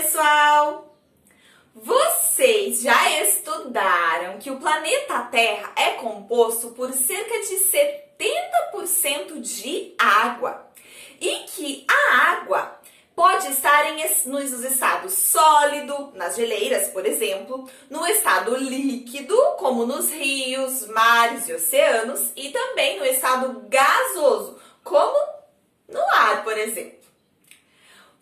pessoal! Vocês já estudaram que o planeta Terra é composto por cerca de 70% de água e que a água pode estar nos estados sólido, nas geleiras, por exemplo, no estado líquido, como nos rios, mares e oceanos, e também no estado gasoso, como no ar, por exemplo.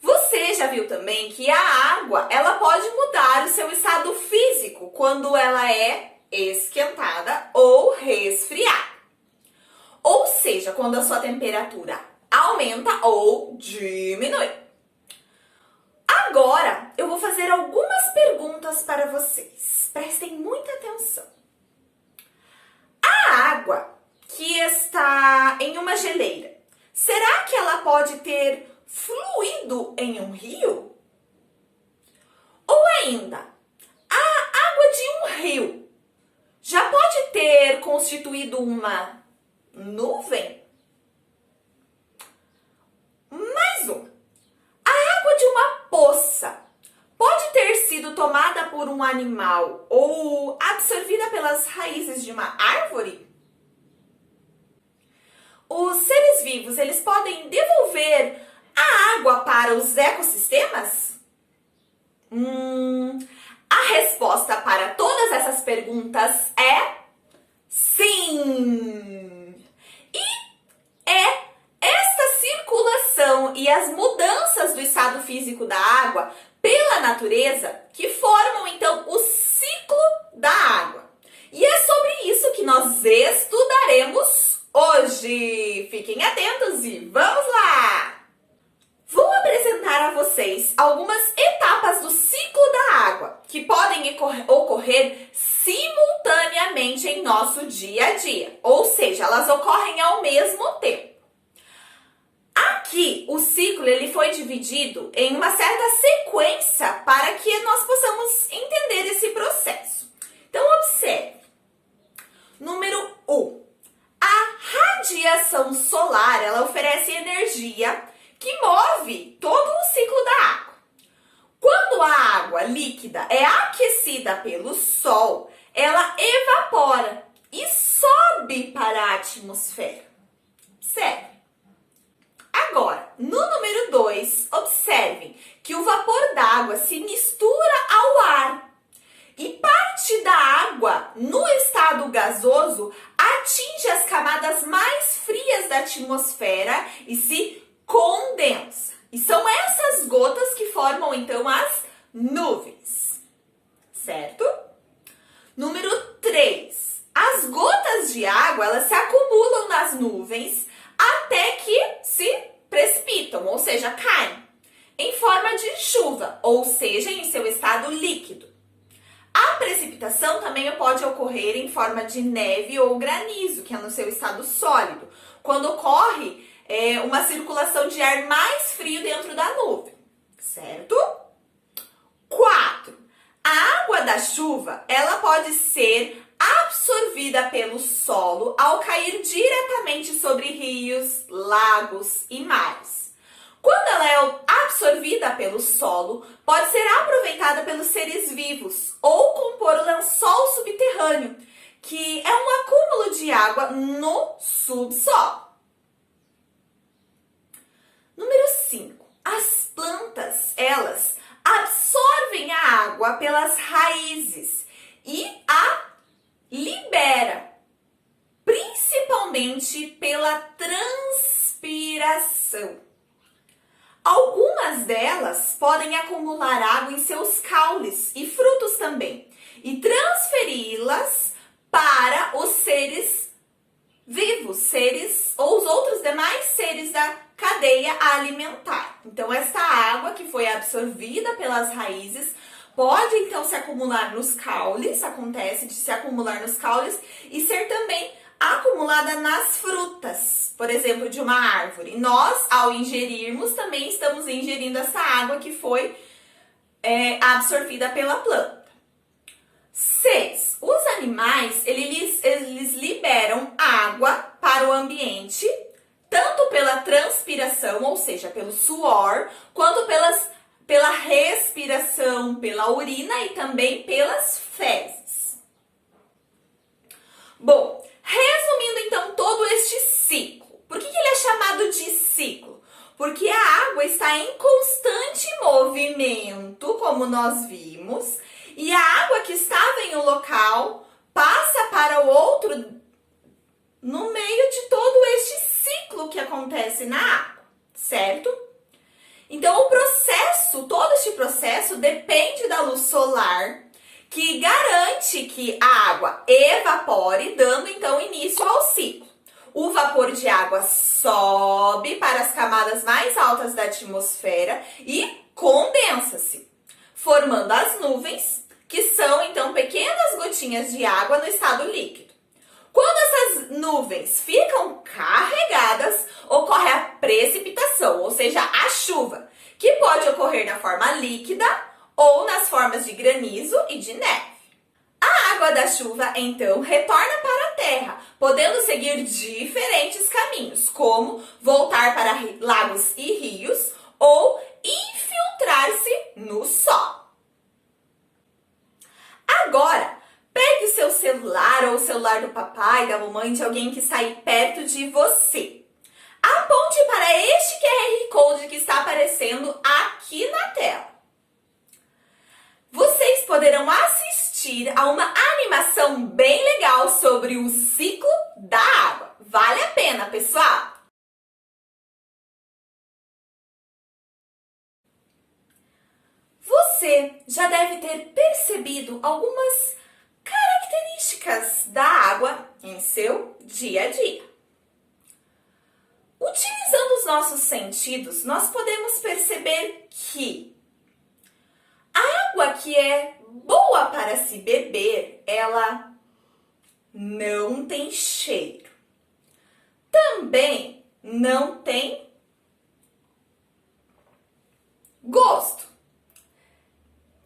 Você já viu também que a água, ela pode mudar o seu estado físico quando ela é esquentada ou resfriada. Ou seja, quando a sua temperatura aumenta ou diminui. Agora, eu vou fazer algumas perguntas para vocês. Prestem muita atenção. A água que está em uma geleira, será que ela pode ter fluído em um rio? Ou ainda, a água de um rio já pode ter constituído uma nuvem? Mais uma. A água de uma poça pode ter sido tomada por um animal ou absorvida pelas raízes de uma árvore? Os seres vivos, eles podem devolver a água para os ecossistemas? A resposta para todas essas perguntas é sim! E é esta circulação e as mudanças do estado físico da água pela natureza que formam, então, o ciclo da água. E é sobre isso que nós estudaremos hoje. Fiquem atentos e vamos lá! Vou apresentar a vocês algumas etapas do ciclo da água que podem ocorrer simultaneamente em nosso dia a dia, ou seja, elas ocorrem ao mesmo tempo. Aqui, o ciclo ele foi dividido em uma certa sequência para que nós possamos entender esse processo. Então, observe. Número 1. A radiação solar, ela oferece energia que move todo o ciclo da água. Quando a água líquida é aquecida pelo sol, ela evapora e sobe para a atmosfera. Observe. Agora, no número 2, observem que o vapor d'água se mistura ao ar e parte da água no estado gasoso atinge as camadas mais frias da atmosfera e se condensa. E são essas gotas que formam, então, as nuvens. Certo? Número 3. As gotas de água, elas se acumulam nas nuvens até que se precipitam, ou seja, caem, em forma de chuva, ou seja, em seu estado líquido. A precipitação também pode ocorrer em forma de neve ou granizo, que é no seu estado sólido, quando ocorre uma circulação de ar mais frio dentro da nuvem, certo? 4. A água da chuva, ela pode ser absorvida pelo solo ao cair diretamente sobre rios, lagos e mares. Quando ela é absorvida pelo solo, pode ser aproveitada pelos seres vivos ou compor o lençol subterrâneo, que é um acúmulo de água no subsolo. Número 5. As plantas, elas absorvem a água pelas raízes e a libera, principalmente pela transpiração. Algumas delas podem acumular água em seus caules e frutos também e transferi-las para os seres vivos, ou os outros demais seres da cadeia alimentar. Então, esta água que foi absorvida pelas raízes pode, então, se acumular nos caules, acontece de se acumular nos caules e ser também acumulada nas frutas, por exemplo, de uma árvore. Nós, ao ingerirmos, também estamos ingerindo essa água que foi absorvida pela planta. 6. Os animais, eles liberam água para o ambiente, tanto pela transpiração, ou seja, pelo suor, quanto pela respiração, pela urina e também pelas fezes. Bom, resumindo então todo este ciclo. Por que ele é chamado de ciclo? Porque a água está em constante movimento, como nós vimos, e a água que estava em um local passa para o outro no meio de todo este ciclo que acontece na água, certo? Então, todo este processo depende da luz solar, que garante que a água evapore, dando então início ao ciclo. O vapor de água sobe para as camadas mais altas da atmosfera e condensa-se, formando as nuvens, que são então pequenas gotinhas de água no estado líquido. Quando essas nuvens ficam carregadas, ocorre a precipitação, ou seja, a chuva, que pode ocorrer na forma líquida ou nas formas de granizo e de neve. A água da chuva, então, retorna para a terra, podendo seguir diferentes caminhos, como voltar para lagos e rios ou infiltrar-se no solo. Agora, pegue o seu celular ou o celular do papai, da mamãe, de alguém que está aí perto de você. Aponte para este QR Code que está aparecendo aqui na tela. Vocês poderão assistir a uma animação bem legal sobre o ciclo da água. Vale a pena, pessoal! Você já deve ter percebido algumas características da água em seu dia a dia. Utilizando os nossos sentidos, nós podemos perceber que a água que é boa para se beber, ela não tem cheiro. Também não tem gosto.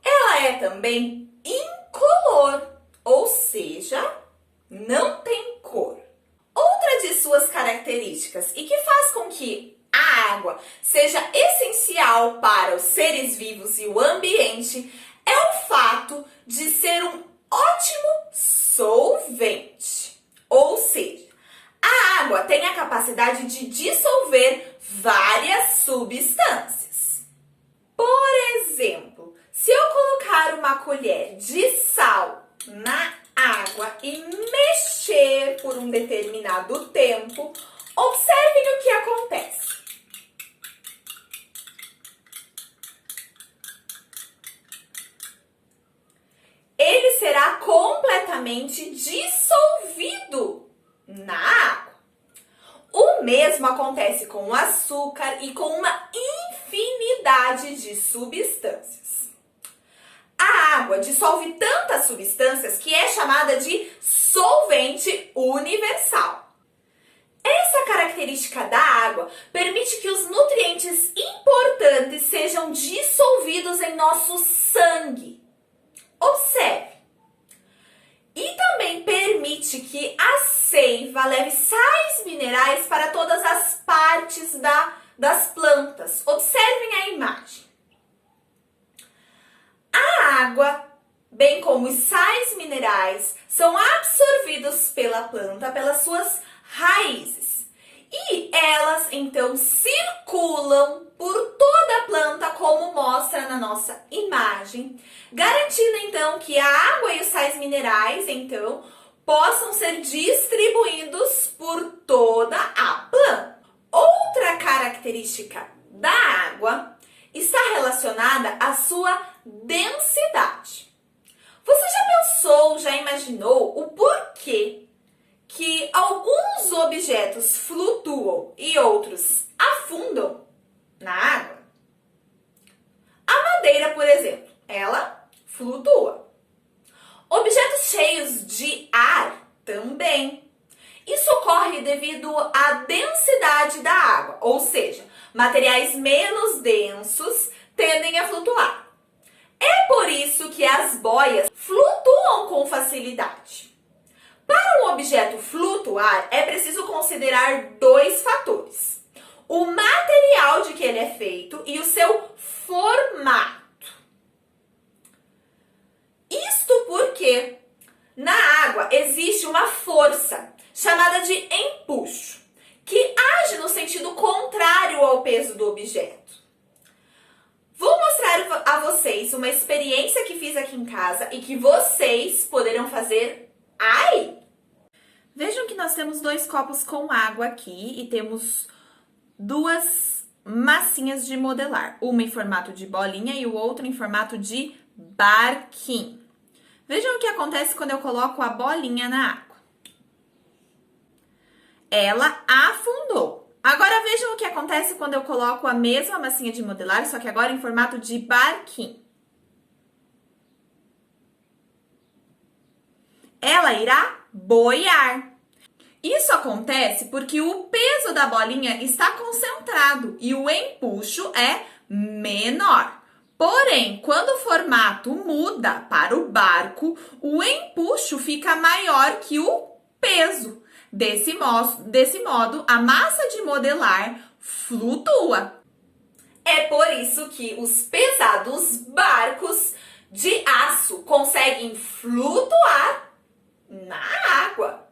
Ela é também incolor, ou seja, não tem cor. Outra de suas características e que faz com que a água seja essencial para os seres vivos e o ambiente é o fato de ser um ótimo solvente. Ou seja, a água tem a capacidade de dissolver várias substâncias. Por exemplo, se eu colocar uma colher de sal na água e mexer por um determinado tempo, observem o que acontece. Ele será completamente dissolvido na água. O mesmo acontece com o açúcar e com uma infinidade de substâncias. A água dissolve tantas substâncias que é chamada de solvente universal. Essa característica da água permite que os nutrientes importantes sejam dissolvidos em nosso sangue. Observe. E também permite que a seiva leve sais minerais para todas as partes das plantas. Observem a imagem. A água, bem como os sais minerais, são absorvidos pela planta pelas suas raízes. E elas, então, circulam por toda a planta, como mostra na nossa imagem, garantindo, então, que a água e os sais minerais, então, possam ser distribuídos por toda a planta. Outra característica da água está relacionada à sua densidade. Você já pensou, já imaginou o porquê que alguns objetos flutuam e outros afundam na água? A madeira, por exemplo, ela flutua. Objetos cheios de ar também. Isso ocorre devido à densidade da água, ou seja, materiais menos densos tendem a flutuar. É por isso que as boias flutuam com facilidade. Para um objeto flutuar, é preciso considerar dois fatores: o material de que ele é feito e o seu formato. Isto porque na água existe uma força chamada de empuxo, que age no sentido contrário ao peso do objeto. Vou mostrar a vocês uma experiência que fiz aqui em casa e que vocês poderão fazer aí. Vejam que nós temos 2 copos com água aqui e temos 2 massinhas de modelar. Uma em formato de bolinha e o outro em formato de barquinho. Vejam o que acontece quando eu coloco a bolinha na água. Ela afundou. Agora vejam o que acontece quando eu coloco a mesma massinha de modelar, só que agora em formato de barquinho. Ela irá boiar. Isso acontece porque o peso da bolinha está concentrado e o empuxo é menor. Porém, quando o formato muda para o barco, o empuxo fica maior que o peso. Desse modo, a massa de modelar flutua. É por isso que os pesados barcos de aço conseguem flutuar na água.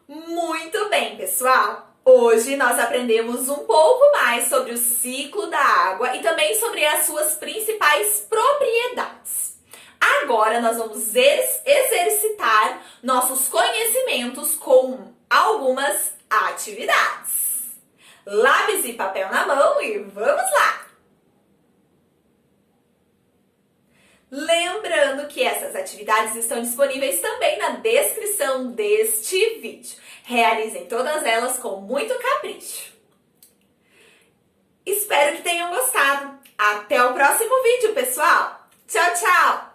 Muito bem, pessoal! Hoje nós aprendemos um pouco mais sobre o ciclo da água e também sobre as suas principais propriedades. Agora nós vamos exercitar nossos conhecimentos com algumas atividades. Lápis e papel na mão e vamos lá! Lembrando que essas atividades estão disponíveis também na descrição deste vídeo. Realizem todas elas com muito capricho. Espero que tenham gostado. Até o próximo vídeo, pessoal! Tchau, tchau!